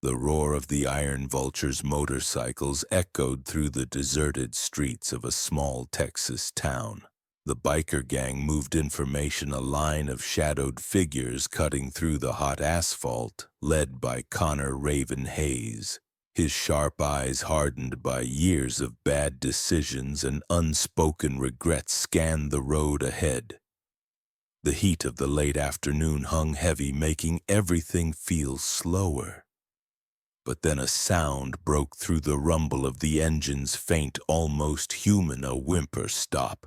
The roar of the Iron Vultures' motorcycles echoed through the deserted streets of a small Texas town. The biker gang moved information, a line of shadowed figures cutting through the hot asphalt, led by Connor Raven Hayes. His sharp eyes, hardened by years of bad decisions and unspoken regrets, scanned the road ahead. The heat of the late afternoon hung heavy, making everything feel slower. But then a sound broke through the rumble of the engine's faint, almost human, a whimper. Stop.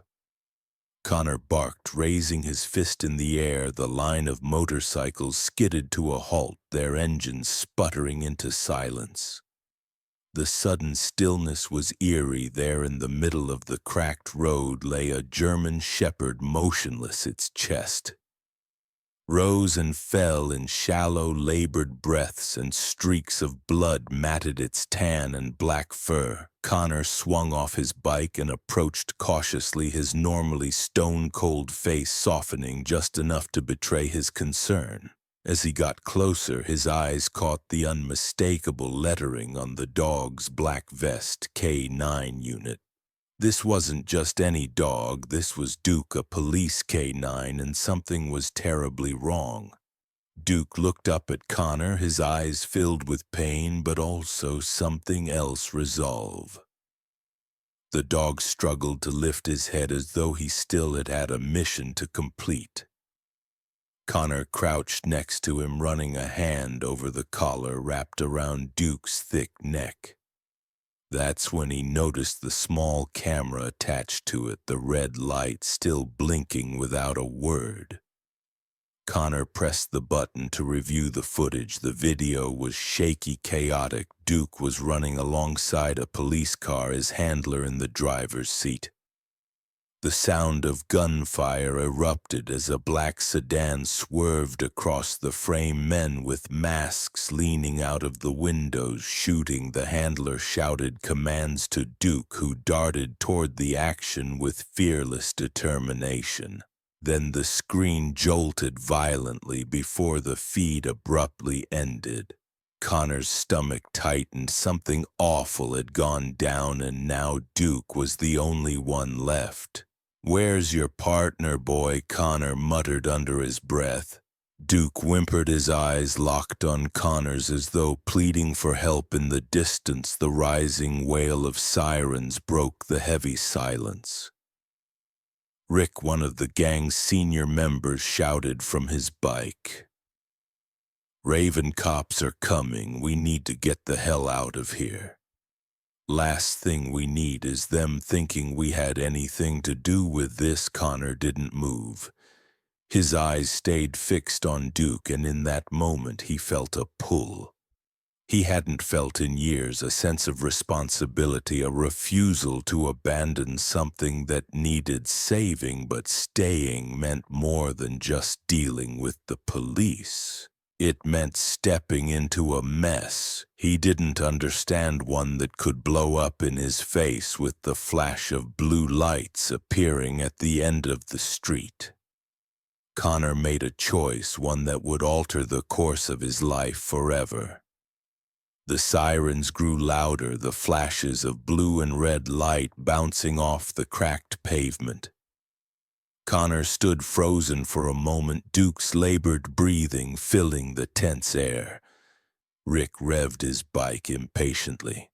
Connor barked, raising his fist in the air. The line of motorcycles skidded to a halt, their engines sputtering into silence. The sudden stillness was eerie. There in the middle of the cracked road lay a German shepherd, motionless, its chest rose and fell in shallow, labored breaths, and streaks of blood matted its tan and black fur. Connor swung off his bike and approached cautiously, his normally stone-cold face softening just enough to betray his concern. As he got closer, his eyes caught the unmistakable lettering on the dog's black vest, K9 unit. This wasn't just any dog, this was Duke, a police K9, and something was terribly wrong. Duke looked up at Connor, his eyes filled with pain, but also something else, resolve. The dog struggled to lift his head as though he still had a mission to complete. Connor crouched next to him, running a hand over the collar wrapped around Duke's thick neck. That's when he noticed the small camera attached to it, the red light still blinking without a word. Connor pressed the button to review the footage. The video was shaky, chaotic. Duke was running alongside a police car, his handler in the driver's seat. The sound of gunfire erupted as a black sedan swerved across the frame, men with masks leaning out of the windows shooting. The handler shouted commands to Duke, who darted toward the action with fearless determination. Then the screen jolted violently before the feed abruptly ended. Connor's stomach tightened. Something awful had gone down, and now Duke was the only one left. "Where's your partner, boy?" Connor muttered under his breath. Duke whimpered, his eyes locked on Connor's as though pleading for help. In the distance, the rising wail of sirens broke the heavy silence. Rick, one of the gang's senior members, shouted from his bike. "Raven cops are coming. We need to get the hell out of here. Last thing we need is them thinking we had anything to do with this." Connor didn't move. His eyes stayed fixed on Duke, and in that moment he felt a pull. He hadn't felt in years, a sense of responsibility, a refusal to abandon something that needed saving. But staying meant more than just dealing with the police. It meant stepping into a mess he didn't understand, one that could blow up in his face with the flash of blue lights appearing at the end of the street. Connor made a choice, one that would alter the course of his life forever. The sirens grew louder, the flashes of blue and red light bouncing off the cracked pavement. Connor stood frozen for a moment, Duke's labored breathing filling the tense air. Rick revved his bike impatiently.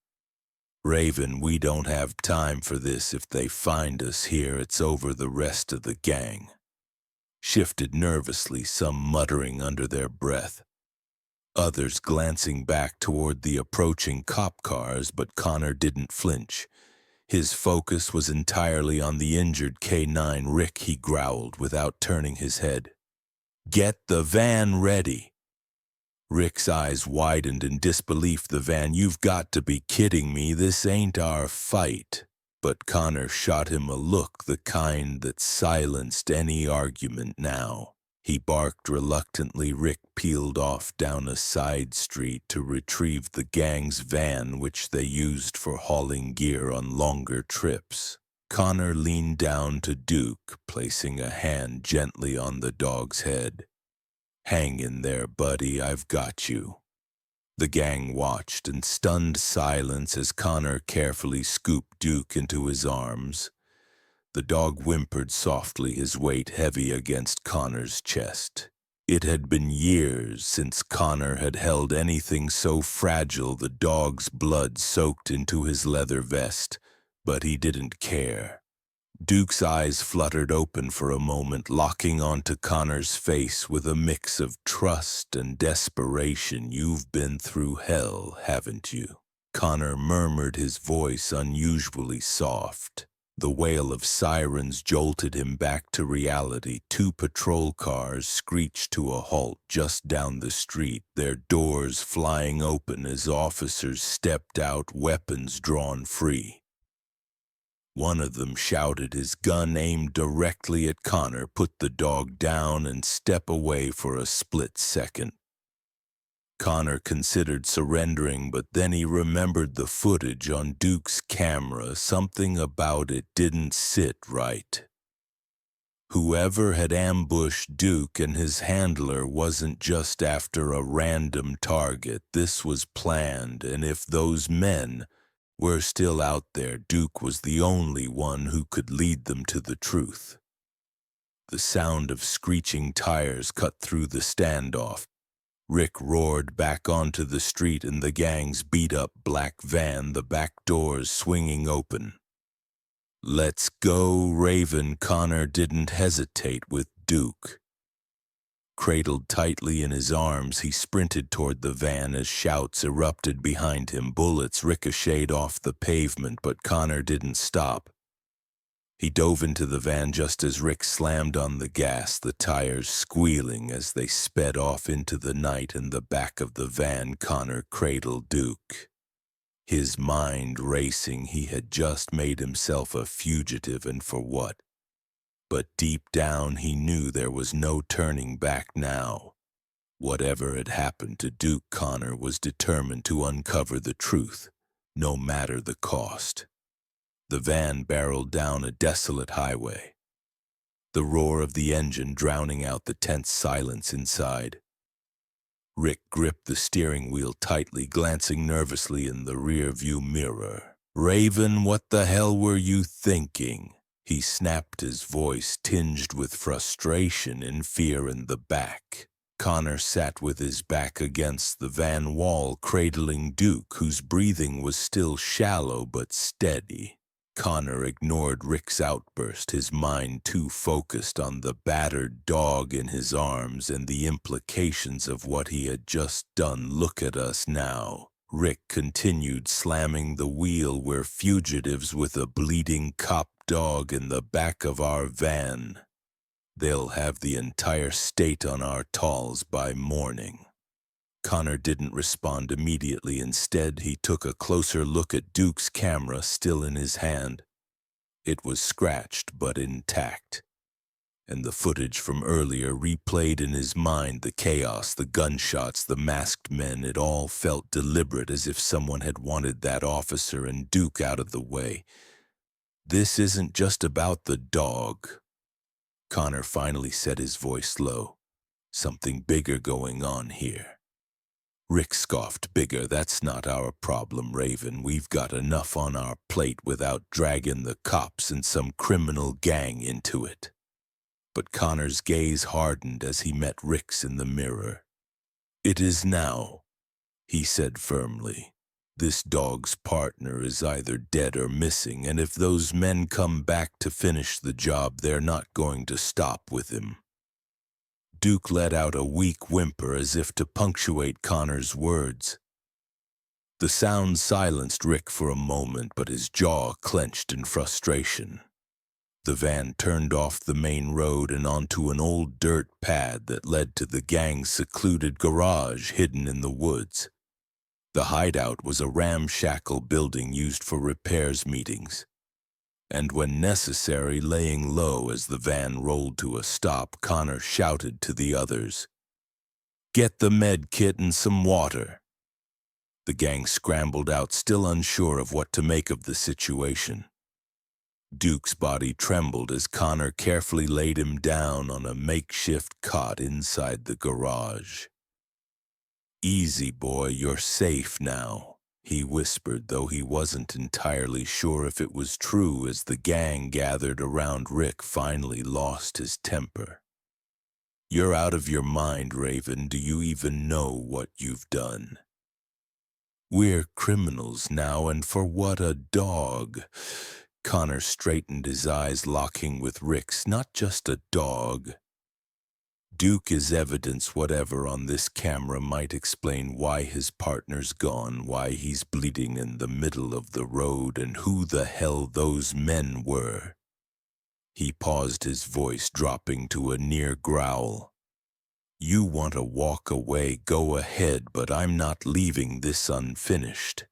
"Raven, we don't have time for this. If they find us here, it's over." The rest of the gang shifted nervously, some muttering under their breath, others glancing back toward the approaching cop cars. But Connor didn't flinch. His focus was entirely on the injured K9. "Rick," he growled without turning his head, "get the van ready." Rick's eyes widened in disbelief. "The van? You've got to be kidding me. This ain't our fight." But Connor shot him a look, the kind that silenced any argument now. He barked reluctantly. Rick peeled off down a side street to retrieve the gang's van, which they used for hauling gear on longer trips. Connor leaned down to Duke, placing a hand gently on the dog's head. "Hang in there, buddy. I've got you." The gang watched in stunned silence as Connor carefully scooped Duke into his arms. The dog whimpered softly, his weight heavy against Connor's chest. It had been years since Connor had held anything so fragile the dog's blood soaked into his leather vest, but he didn't care. Duke's eyes fluttered open for a moment, locking onto Connor's face with a mix of trust and desperation. "You've been through hell, haven't you?" Connor murmured, his voice unusually soft. The wail of sirens jolted him back to reality. 2 patrol cars screeched to a halt just down the street, their doors flying open as officers stepped out, weapons drawn free. One of them shouted, his gun aimed directly at Connor, "Put the dog down and step away for a split second." Connor considered surrendering, but then he remembered the footage on Duke's camera. Something about it didn't sit right. Whoever had ambushed Duke and his handler wasn't just after a random target. This was planned, and if those men were still out there, Duke was the only one who could lead them to the truth. The sound of screeching tires cut through the standoff. Rick roared back onto the street in the gang's beat-up black van, the back doors swinging open. "Let's go, Raven." Connor didn't hesitate with Duke. Cradled tightly in his arms, he sprinted toward the van as shouts erupted behind him. Bullets ricocheted off the pavement, but Connor didn't stop. He dove into the van just as Rick slammed on the gas, the tires squealing as they sped off into the night. In the back of the van, Connor cradled Duke, his mind racing. He had just made himself a fugitive, and for what? But deep down he knew there was no turning back now. Whatever had happened to Duke, Connor was determined to uncover the truth, no matter the cost. The van barreled down a desolate highway, the roar of the engine drowning out the tense silence inside. Rick gripped the steering wheel tightly, glancing nervously in the rear-view mirror. "Raven, what the hell were you thinking?" He snapped, his voice tinged with frustration and fear. In the back, Connor sat with his back against the van wall, cradling Duke, whose breathing was still shallow but steady. Connor ignored Rick's outburst, his mind too focused on the battered dog in his arms and the implications of what he had just done. "Look at us now," Rick continued, slamming the wheel. "We're fugitives with a bleeding cop dog in the back of our van. They'll have the entire state on our talls by morning." Connor didn't respond immediately. Instead, he took a closer look at Duke's camera, still in his hand. It was scratched but intact, and the footage from earlier replayed in his mind. The chaos, the gunshots, the masked men, it all felt deliberate, as if someone had wanted that officer and Duke out of the way. "This isn't just about the dog," Connor finally said, his voice low. "Something bigger going on here." Rick scoffed. "Bigger? That's not our problem, Raven. We've got enough on our plate without dragging the cops and some criminal gang into it." But Connor's gaze hardened as he met Rick's in the mirror. "It is now," he said firmly. "This dog's partner is either dead or missing, and if those men come back to finish the job, they're not going to stop with him." Duke let out a weak whimper as if to punctuate Connor's words. The sound silenced Rick for a moment, but his jaw clenched in frustration. The van turned off the main road and onto an old dirt pad that led to the gang's secluded garage hidden in the woods. The hideout was a ramshackle building used for repairs meetings, and when necessary, laying low. As the van rolled to a stop, Connor shouted to the others, "Get the med kit and some water." The gang scrambled out, still unsure of what to make of the situation. Duke's body trembled as Connor carefully laid him down on a makeshift cot inside the garage. "Easy, boy, you're safe now," he whispered, though he wasn't entirely sure if it was true as the gang gathered around Rick finally lost his temper. "You're out of your mind, Raven. Do you even know what you've done? We're criminals now, and for what a dog." Connor straightened his eyes, locking with Rick's. "Not just a dog. Duke is evidence. Whatever on this camera might explain why his partner's gone, why he's bleeding in the middle of the road, and who the hell those men were." He paused, his voice dropping to a near growl. "You want to walk away, go ahead, but I'm not leaving this unfinished."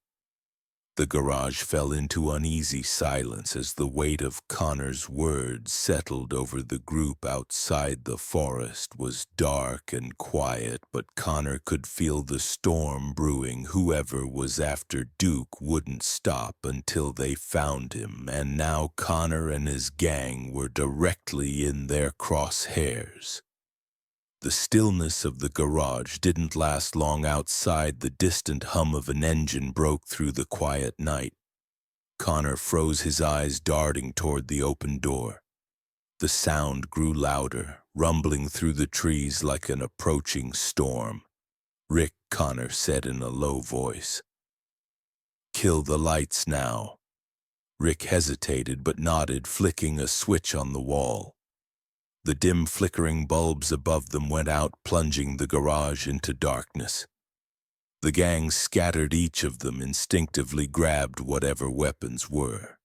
The garage fell into uneasy silence as the weight of Connor's words settled over the group outside. The forest was dark and quiet, but Connor could feel the storm brewing. Whoever was after Duke wouldn't stop until they found him, and now Connor and his gang were directly in their crosshairs. The stillness of the garage didn't last long. Outside, the distant hum of an engine broke through the quiet night. Connor froze, his eyes darting toward the open door. The sound grew louder, rumbling through the trees like an approaching storm. "Rick," Connor said in a low voice. "Kill the lights now." Rick hesitated but nodded, flicking a switch on the wall. The dim flickering bulbs above them went out, plunging the garage into darkness. The gang scattered, each of them instinctively grabbed whatever weapons were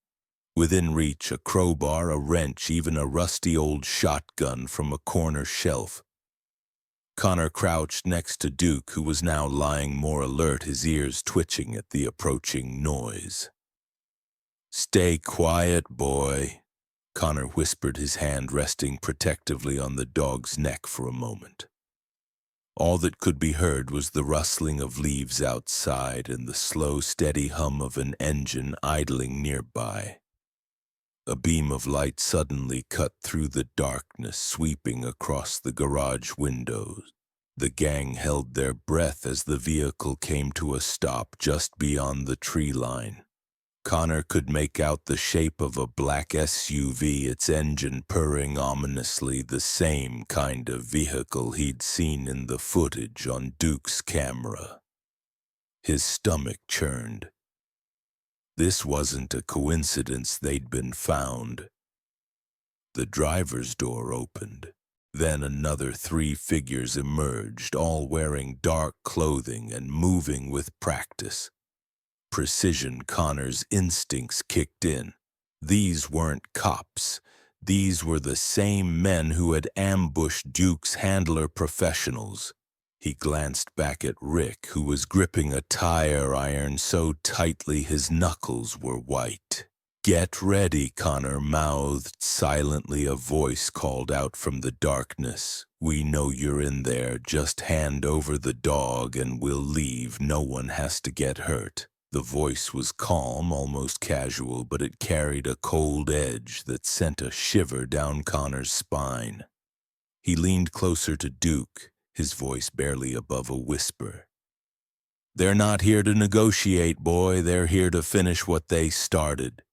within reach: a crowbar, a wrench, even a rusty old shotgun from a corner shelf. Connor crouched next to Duke, who was now lying more alert, his ears twitching at the approaching noise. "Stay quiet, boy," Connor whispered, his hand resting protectively on the dog's neck for a moment. All that could be heard was the rustling of leaves outside and the slow, steady hum of an engine idling nearby. A beam of light suddenly cut through the darkness, sweeping across the garage windows. The gang held their breath as the vehicle came to a stop just beyond the tree line. Connor could make out the shape of a black SUV, its engine purring ominously, the same kind of vehicle he'd seen in the footage on Duke's camera. His stomach churned. This wasn't a coincidence. They'd been found. The driver's door opened. Then another 3 figures emerged, all wearing dark clothing and moving with practice. Precision. Connor's instincts kicked in. These weren't cops. These were the same men who had ambushed Duke's handler, professionals. He glanced back at Rick, who was gripping a tire iron so tightly his knuckles were white. "Get ready," Connor mouthed silently. A voice called out from the darkness. "We know you're in there. Just hand over the dog and we'll leave. No one has to get hurt." The voice was calm, almost casual, but it carried a cold edge that sent a shiver down Connor's spine. He leaned closer to Duke, his voice barely above a whisper. "They're not here to negotiate, boy. They're here to finish what they started."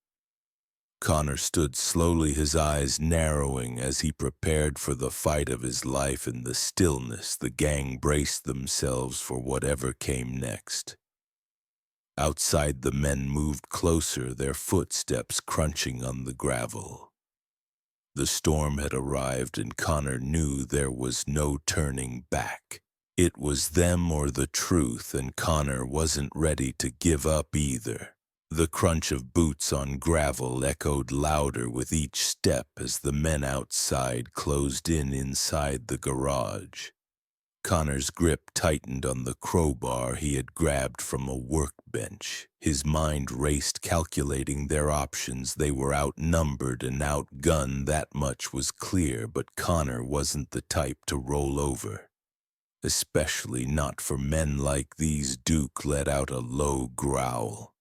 Connor stood slowly, his eyes narrowing as he prepared for the fight of his life. In the stillness, the gang braced themselves for whatever came next. Outside, the men moved closer, their footsteps crunching on the gravel. The storm had arrived, and Connor knew there was no turning back. It was them or the truth, and Connor wasn't ready to give up either. The crunch of boots on gravel echoed louder with each step as the men outside closed in inside the garage. Connor's grip tightened on the crowbar he had grabbed from a workbench. His mind raced, calculating their options. They were outnumbered and outgunned, that much was clear, but Connor wasn't the type to roll over. Especially not for men like these. Duke let out a low growl.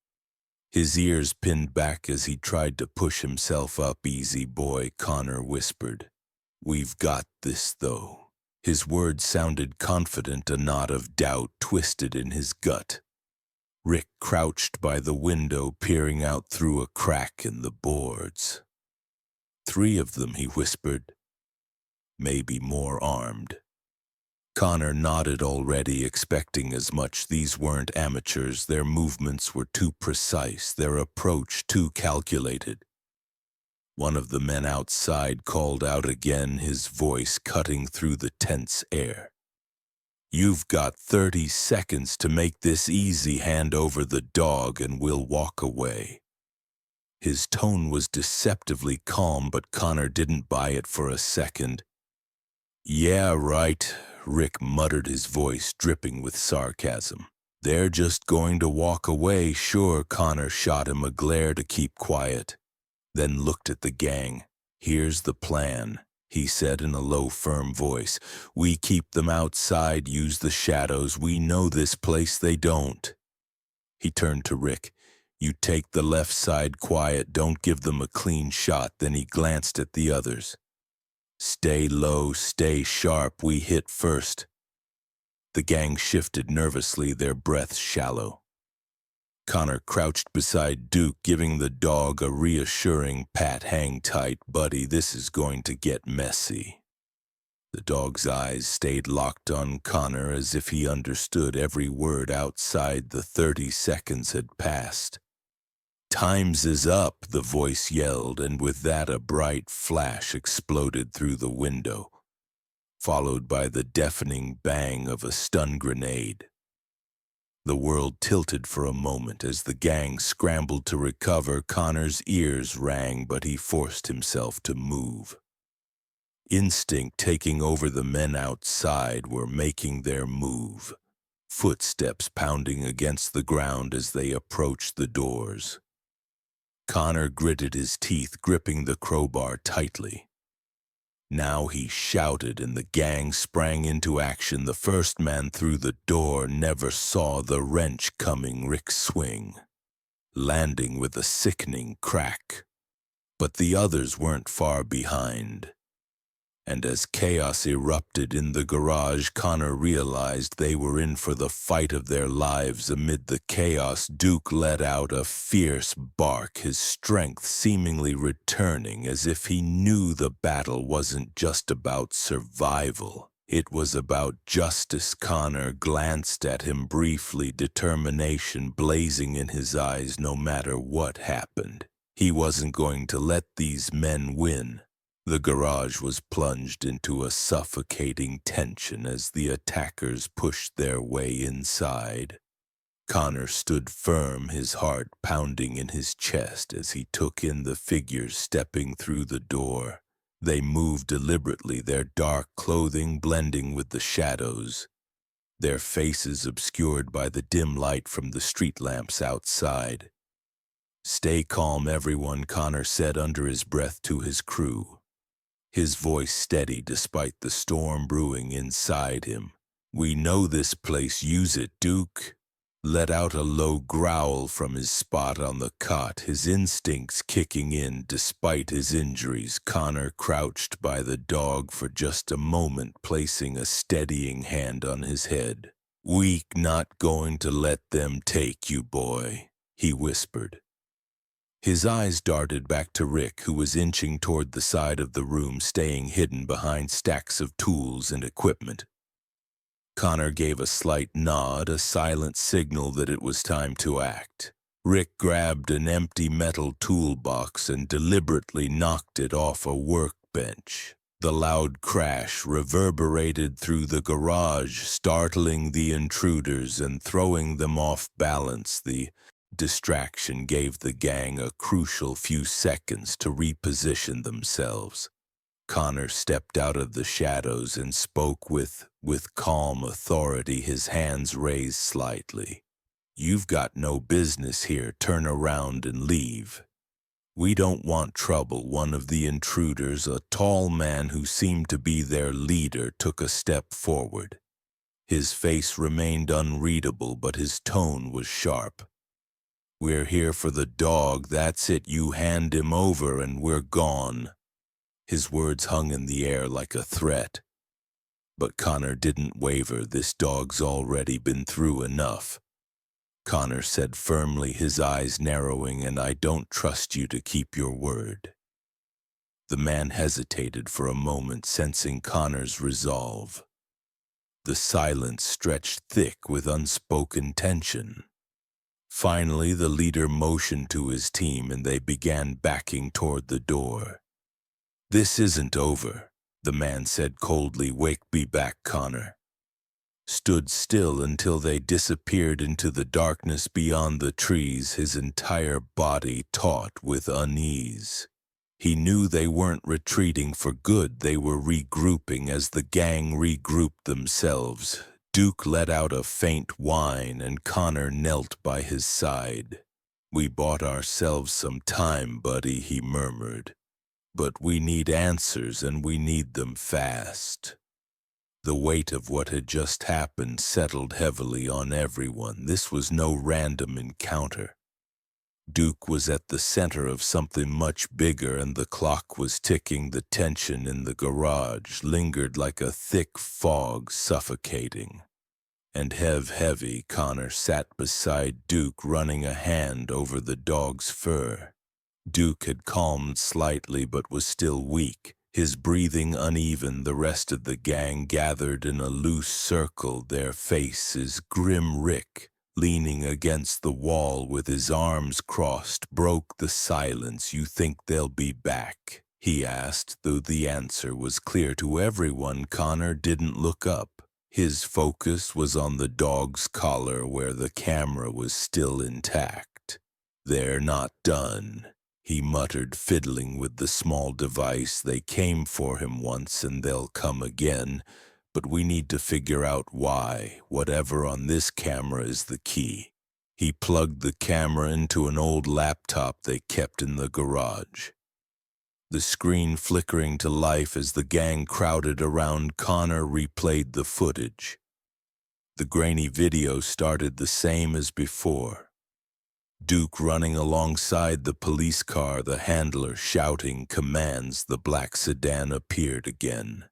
His ears pinned back as he tried to push himself up. "Easy, boy," Connor whispered. "We've got this, though." His words sounded confident, a knot of doubt twisted in his gut. Rick crouched by the window, peering out through a crack in the boards. 3 of them, he whispered. Maybe more armed. Connor nodded, already expecting as much. These weren't amateurs. Their movements were too precise, their approach too calculated. One of the men outside called out again, his voice cutting through the tense air. "You've got 30 seconds to make this easy. Hand over the dog and we'll walk away." His tone was deceptively calm, but Connor didn't buy it for a second. "Yeah, right," Rick muttered, his voice dripping with sarcasm. "They're just going to walk away, sure." Connor shot him a glare to keep quiet, then looked at the gang. "Here's the plan," he said in a low, firm voice. "We keep them outside, use the shadows. We know this place, they don't." He turned to Rick. "You take the left side, quiet, don't give them a clean shot." Then he glanced at the others. "Stay low, stay sharp, we hit first." The gang shifted nervously, their breaths shallow. Connor crouched beside Duke, giving the dog a reassuring pat. "Hang tight, buddy, this is going to get messy." The dog's eyes stayed locked on Connor, as if he understood every word outside. The 30 seconds had passed. "Time's is up," the voice yelled, and with that a bright flash exploded through the window, followed by the deafening bang of a stun grenade. The world tilted for a moment as the gang scrambled to recover. Connor's ears rang, but he forced himself to move. Instinct taking over, the men outside were making their move, footsteps pounding against the ground as they approached the doors. Connor gritted his teeth, gripping the crowbar tightly. Now he shouted, and the gang sprang into action. The first man through the door never saw the wrench coming. Rick swing, landing with a sickening crack. But the others weren't far behind. And as chaos erupted in the garage, Connor realized they were in for the fight of their lives. Amid the chaos, Duke let out a fierce bark, his strength seemingly returning, as if he knew the battle wasn't just about survival. It was about justice. Connor glanced at him briefly, determination blazing in his eyes. No matter what happened, he wasn't going to let these men win. The garage was plunged into a suffocating tension as the attackers pushed their way inside. Connor stood firm, his heart pounding in his chest as he took in the figures stepping through the door. They moved deliberately, their dark clothing blending with the shadows, their faces obscured by the dim light from the street lamps outside. "Stay calm, everyone," Connor said under his breath to his crew, his voice steady despite the storm brewing inside him. "We know this place, use it." Duke let out a low growl from his spot on the cot, his instincts kicking in despite his injuries. Connor crouched by the dog for just a moment, placing a steadying hand on his head. "Weak, not going to let them take you, boy," he whispered. His eyes darted back to Rick, who was inching toward the side of the room, staying hidden behind stacks of tools and equipment. Connor gave a slight nod, a silent signal that it was time to act. Rick grabbed an empty metal toolbox and deliberately knocked it off a workbench. The loud crash reverberated through the garage, startling the intruders and throwing them off balance. The distraction gave the gang a crucial few seconds to reposition themselves. Connor stepped out of the shadows and spoke with calm authority, his hands raised slightly. "You've got no business here. Turn around and leave. We don't want trouble." One of the intruders, a tall man who seemed to be their leader, took a step forward. His face remained unreadable, but his tone was sharp. "We're here for the dog, that's it. You hand him over and we're gone." His words hung in the air like a threat. But Connor didn't waver. This dog's already been through enough. Connor said firmly, his eyes narrowing, and I don't trust you to keep your word. The man hesitated for a moment, sensing Connor's resolve. The silence stretched thick with unspoken tension. Finally, the leader motioned to his team, and they began backing toward the door. This isn't over, the man said coldly. Be back, Connor. Stood still until they disappeared into the darkness beyond the trees, his entire body taut with unease. He knew they weren't retreating for good, they were regrouping. As the gang regrouped themselves, Duke let out a faint whine and Connor knelt by his side. We bought ourselves some time, buddy, he murmured. But we need answers, and we need them fast. The weight of what had just happened settled heavily on everyone. This was no random encounter. Duke was at the center of something much bigger, and the clock was ticking. The tension in the garage lingered like a thick fog, suffocating. And heavy, Connor sat beside Duke, running a hand over the dog's fur. Duke had calmed slightly but was still weak, his breathing uneven. The rest of the gang gathered in a loose circle, their faces grim. Rick, leaning against the wall with his arms crossed, broke the silence. You think they'll be back? He asked, though the answer was clear to everyone. Connor didn't look up. His focus was on the dog's collar, where the camera was still intact. They're not done, he muttered, fiddling with the small device. They came for him once and they'll come again, but we need to figure out why. Whatever on this camera is the key. He plugged the camera into an old laptop they kept in the garage. The screen flickering to life as the gang crowded around. Connor replayed the footage. The grainy video started the same as before. Duke running alongside the police car, the handler shouting commands. The black sedan appeared again.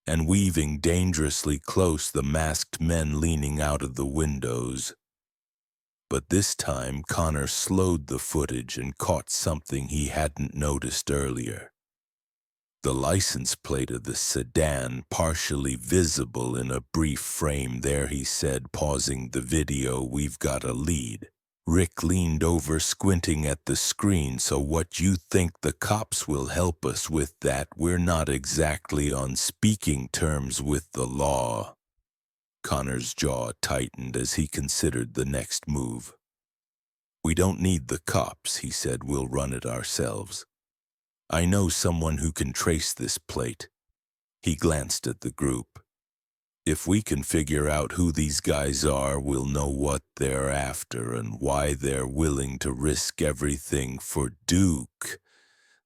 And weaving dangerously close, the masked men leaning out of the windows. But this time, Connor slowed the footage and caught something he hadn't noticed earlier. The license plate of the sedan partially visible in a brief frame there, he said, pausing the video. We've got a lead. Rick leaned over, squinting at the screen. So what you think? The cops will help us with that? We're not exactly on speaking terms with the law. Connor's jaw tightened as he considered the next move. We don't need the cops, he said. We'll run it ourselves. I know someone who can trace this plate. He glanced at the group. If we can figure out who these guys are, we'll know what they're after and why they're willing to risk everything for Duke.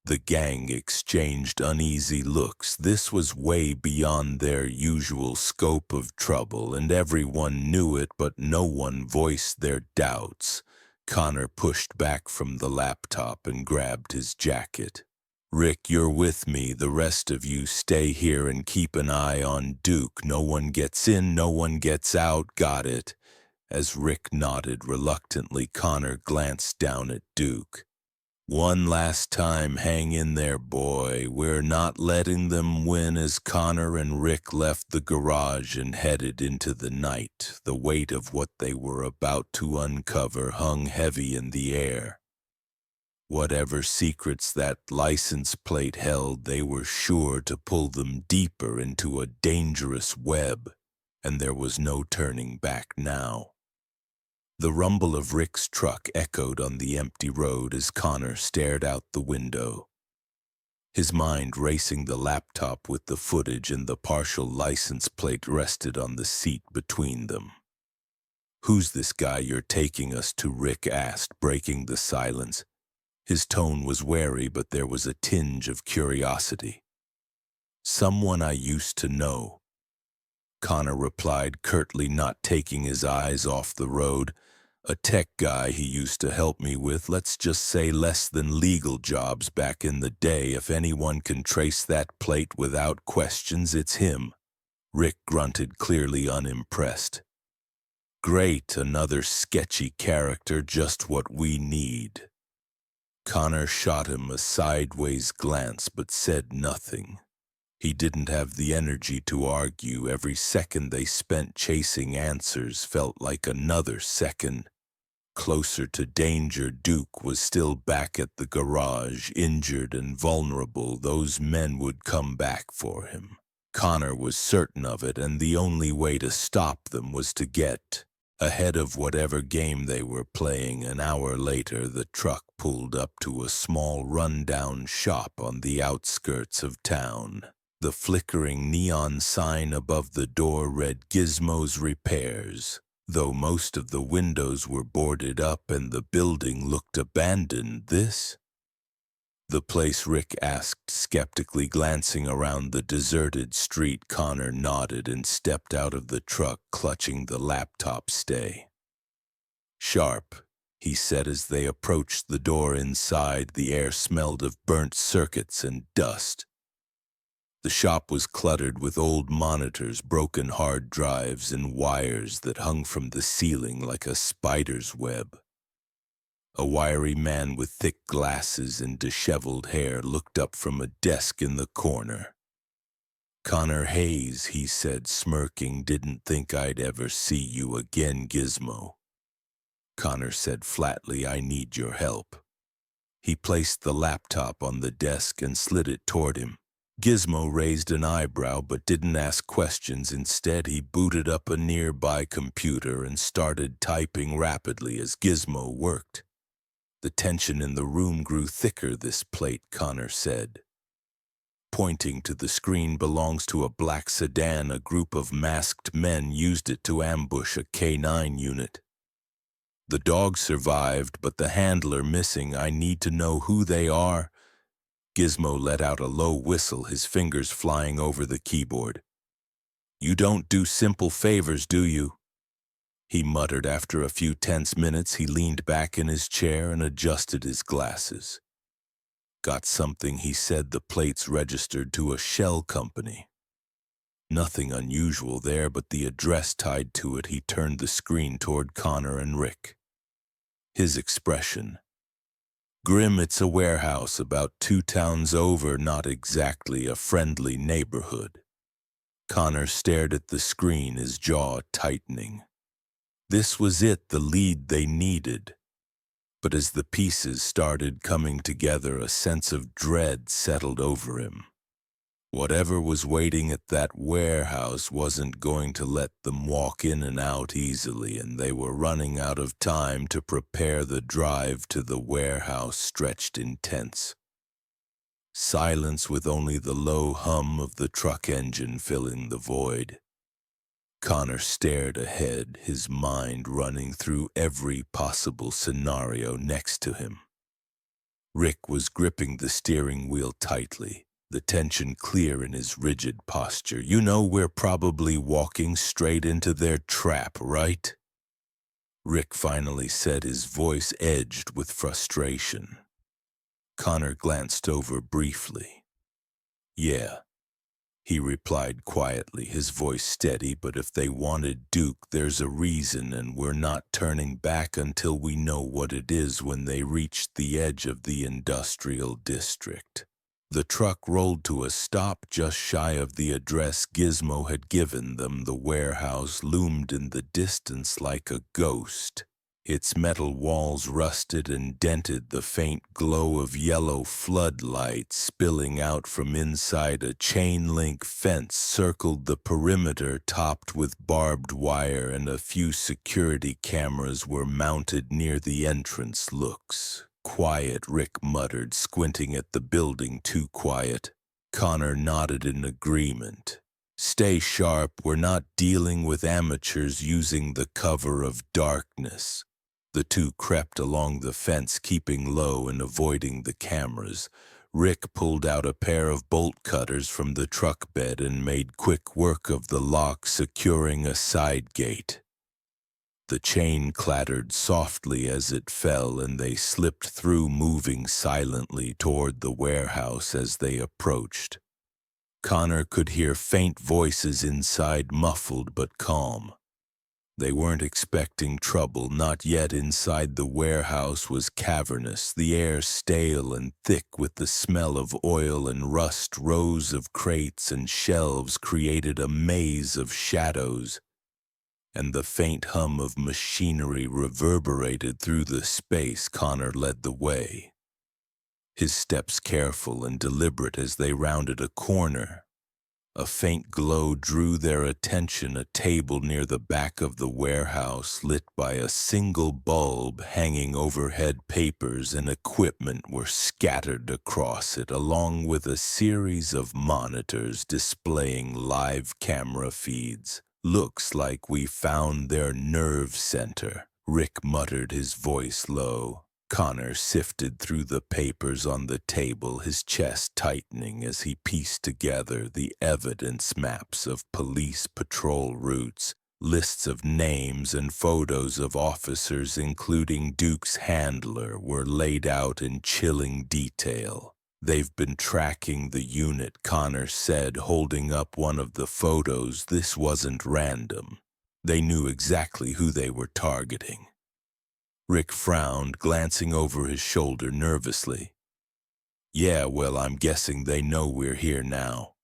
The gang exchanged uneasy looks. This was way beyond their usual scope of trouble, and everyone knew it, but no one voiced their doubts. Connor pushed back from the laptop and grabbed his jacket. Rick, you're with me. The rest of you stay here and keep an eye on Duke. No one gets in, no one gets out. Got it? As Rick nodded reluctantly, Connor glanced down at Duke. One last time, hang in there, boy. We're not letting them win. As Connor and Rick left the garage and headed into the night, the weight of what they were about to uncover hung heavy in the air. Whatever secrets that license plate held, they were sure to pull them deeper into a dangerous web, and there was no turning back now. The rumble of Rick's truck echoed on the empty road as Connor stared out the window. His mind racing, the laptop with the footage and the partial license plate rested on the seat between them. Who's this guy you're taking us to? Rick asked, breaking the silence. His tone was wary, but there was a tinge of curiosity. Someone I used to know, Connor replied curtly, not taking his eyes off the road. A tech guy he used to help me with, let's just say less than legal jobs back in the day. If anyone can trace that plate without questions, it's him. Rick grunted, clearly unimpressed. Great, another sketchy character, just what we need. Connor shot him a sideways glance but said nothing. He didn't have the energy to argue. Every second they spent chasing answers felt like another second. Closer to danger, Duke was still back at the garage, injured and vulnerable. Those men would come back for him. Connor was certain of it, and the only way to stop them was to get ahead of whatever game they were playing. An hour later, the truck pulled up to a small run-down shop on the outskirts of town. The flickering neon sign above the door read Gizmo's Repairs. Though most of the windows were boarded up and the building looked abandoned, the place, Rick asked skeptically, glancing around the deserted street. Connor nodded and stepped out of the truck, clutching the laptop stay. Sharp, he said as they approached the door. Inside, the air smelled of burnt circuits and dust. The shop was cluttered with old monitors, broken hard drives, and wires that hung from the ceiling like a spider's web. A wiry man with thick glasses and disheveled hair looked up from a desk in the corner. "Connor Hayes," he said, smirking. "Didn't think I'd ever see you again, Gizmo." Connor said flatly, "I need your help." He placed the laptop on the desk and slid it toward him. Gizmo raised an eyebrow but didn't ask questions. Instead, he booted up a nearby computer and started typing rapidly as Gizmo worked. The tension in the room grew thicker. "This plate," Connor said, pointing to the screen, "belongs to a black sedan. A group of masked men used it to ambush a K9 unit. The dog survived, but the handler missing. I need to know who they are." Gizmo let out a low whistle, his fingers flying over the keyboard. "You don't do simple favors, do you?" he muttered. After a few tense minutes, he leaned back in his chair and adjusted his glasses. "Got something," he said. "The plates registered to a shell company. Nothing unusual there, but the address tied to it." He turned the screen toward Connor and Rick, his expression grim. "It's a warehouse about 2 towns over, not exactly a friendly neighborhood." Connor stared at the screen, his jaw tightening. This was it, the lead they needed. But as the pieces started coming together, a sense of dread settled over him. Whatever was waiting at that warehouse wasn't going to let them walk in and out easily, and they were running out of time to prepare. The drive to the warehouse stretched intense. Silence, with only the low hum of the truck engine filling the void. Connor stared ahead, his mind running through every possible scenario next to him. Rick was gripping the steering wheel tightly, the tension clear in his rigid posture. "You know we're probably walking straight into their trap, right?" Rick finally said, his voice edged with frustration. Connor glanced over briefly. "Yeah," he replied quietly, his voice steady. "But if they wanted Duke, there's a reason, and we're not turning back until we know what it is." When they reached the edge of the industrial district, the truck rolled to a stop just shy of the address Gizmo had given them. The warehouse loomed in the distance like a ghost. Its metal walls rusted and dented, the faint glow of yellow floodlights spilling out from inside. A chain-link fence circled the perimeter, topped with barbed wire, and a few security cameras were mounted near the entrance. "Looks quiet," Rick muttered, squinting at the building. "Too quiet." Connor nodded in agreement. "Stay sharp. We're not dealing with amateurs using the cover of darkness." The two crept along the fence, keeping low and avoiding the cameras. Rick pulled out a pair of bolt cutters from the truck bed and made quick work of the lock, securing a side gate. The chain clattered softly as it fell, and they slipped through, moving silently toward the warehouse. As they approached, Connor could hear faint voices inside, muffled but calm. They weren't expecting trouble, not yet. Inside the warehouse was cavernous, the air stale and thick with the smell of oil and rust. Rows of crates and shelves created a maze of shadows, and the faint hum of machinery reverberated through the space. Connor led the way, his steps careful and deliberate as they rounded a corner. A faint glow drew their attention. A table near the back of the warehouse, lit by a single bulb hanging overhead. Papers and equipment were scattered across it, along with a series of monitors displaying live camera feeds. "Looks like we found their nerve center," Rick muttered, his voice low. Connor sifted through the papers on the table, his chest tightening as he pieced together the evidence. Maps of police patrol routes, lists of names and photos of officers, including Duke's handler, were laid out in chilling detail. "They've been tracking the unit," Connor said, holding up one of the photos. "This wasn't random. They knew exactly who they were targeting." Rick frowned, glancing over his shoulder nervously. "Yeah, well, I'm guessing they know we're here now."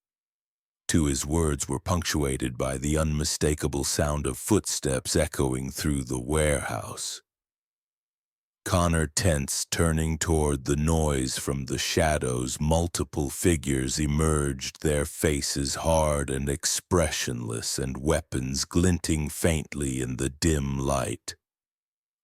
To his words were punctuated by the unmistakable sound of footsteps echoing through the warehouse. Connor tensed, turning toward the noise from the shadows. Multiple figures emerged, their faces hard and expressionless, and weapons glinting faintly in the dim light.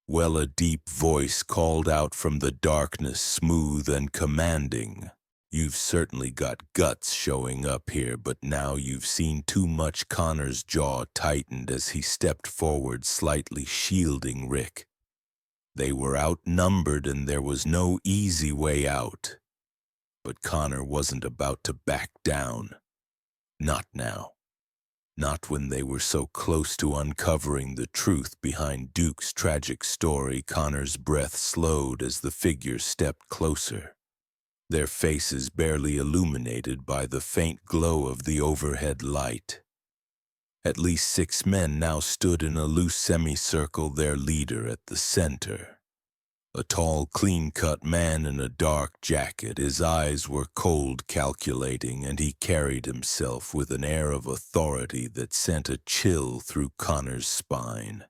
Well, a deep voice called out from the darkness, smooth and commanding. "You've certainly got guts showing up here, but now you've seen too much." Connor's jaw tightened as he stepped forward, slightly shielding Rick. They were outnumbered and there was no easy way out. But Connor wasn't about to back down. Not now. Not when they were so close to uncovering the truth behind Duke's tragic story. Connor's breath slowed as the figures stepped closer, their faces barely illuminated by the faint glow of the overhead light. At least 6 men now stood in a loose semicircle, their leader at the center. A tall, clean-cut man in a dark jacket. His eyes were cold, calculating, and he carried himself with an air of authority that sent a chill through Connor's spine.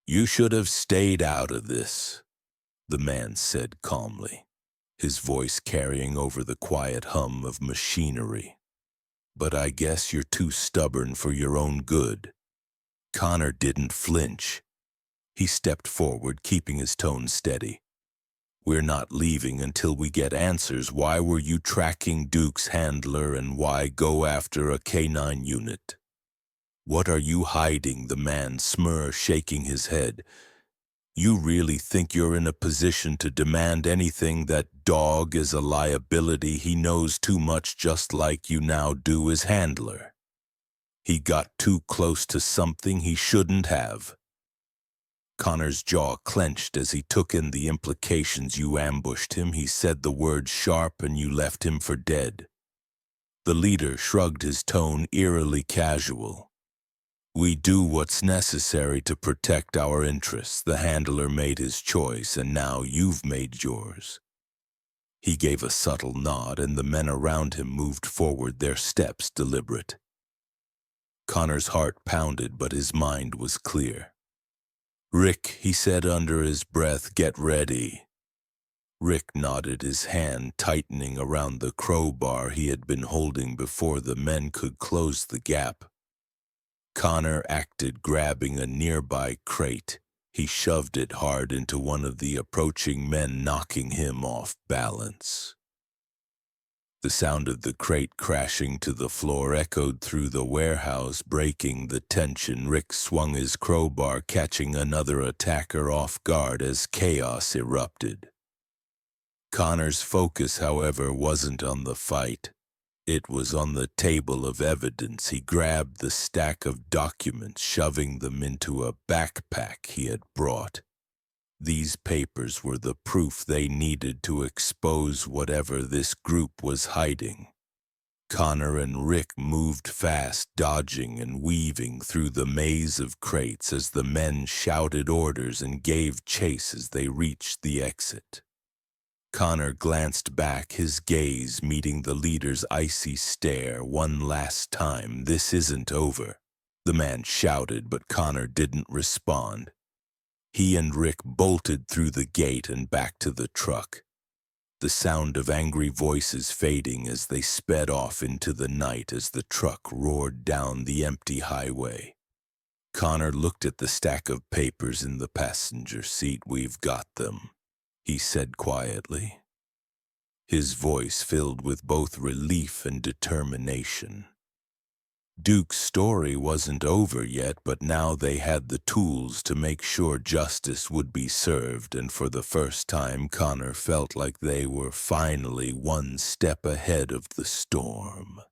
"You should have stayed out of this," the man said calmly, his voice carrying over the quiet hum of machinery. "But I guess you're too stubborn for your own good." Connor didn't flinch. He stepped forward, keeping his tone steady. "We're not leaving until we get answers. Why were you tracking Duke's handler, and why go after a K9 unit? What are you hiding?" The man smirked, shaking his head. "You really think you're in a position to demand anything? That dog is a liability. He knows too much, just like you now do as handler. He got too close to something he shouldn't have." Connor's jaw clenched as he took in the implications. "You ambushed him," he said, the words sharp, "and you left him for dead." The leader shrugged, his tone eerily casual. "We do what's necessary to protect our interests. The handler made his choice, and now you've made yours." He gave a subtle nod, and the men around him moved forward, their steps deliberate. Connor's heart pounded, but his mind was clear. "Rick," he said under his breath, "get ready." Rick nodded, his hand tightening around the crowbar he had been holding before the men could close the gap. Connor acted, grabbing a nearby crate. He shoved it hard into one of the approaching men, knocking him off balance. The sound of the crate crashing to the floor echoed through the warehouse, breaking the tension. Rick swung his crowbar, catching another attacker off guard as chaos erupted. Connor's focus, however, wasn't on the fight. It was on the table of evidence. He grabbed the stack of documents, shoving them into a backpack he had brought. These papers were the proof they needed to expose whatever this group was hiding. Connor and Rick moved fast, dodging and weaving through the maze of crates as the men shouted orders and gave chase as they reached the exit. Connor glanced back, his gaze meeting the leader's icy stare one last time. "This isn't over," the man shouted, but Connor didn't respond. He and Rick bolted through the gate and back to the truck, the sound of angry voices fading as they sped off into the night as the truck roared down the empty highway. Connor looked at the stack of papers in the passenger seat. "We've got them," he said quietly, his voice filled with both relief and determination. Duke's story wasn't over yet, but now they had the tools to make sure justice would be served, and for the first time Connor felt like they were finally one step ahead of the storm.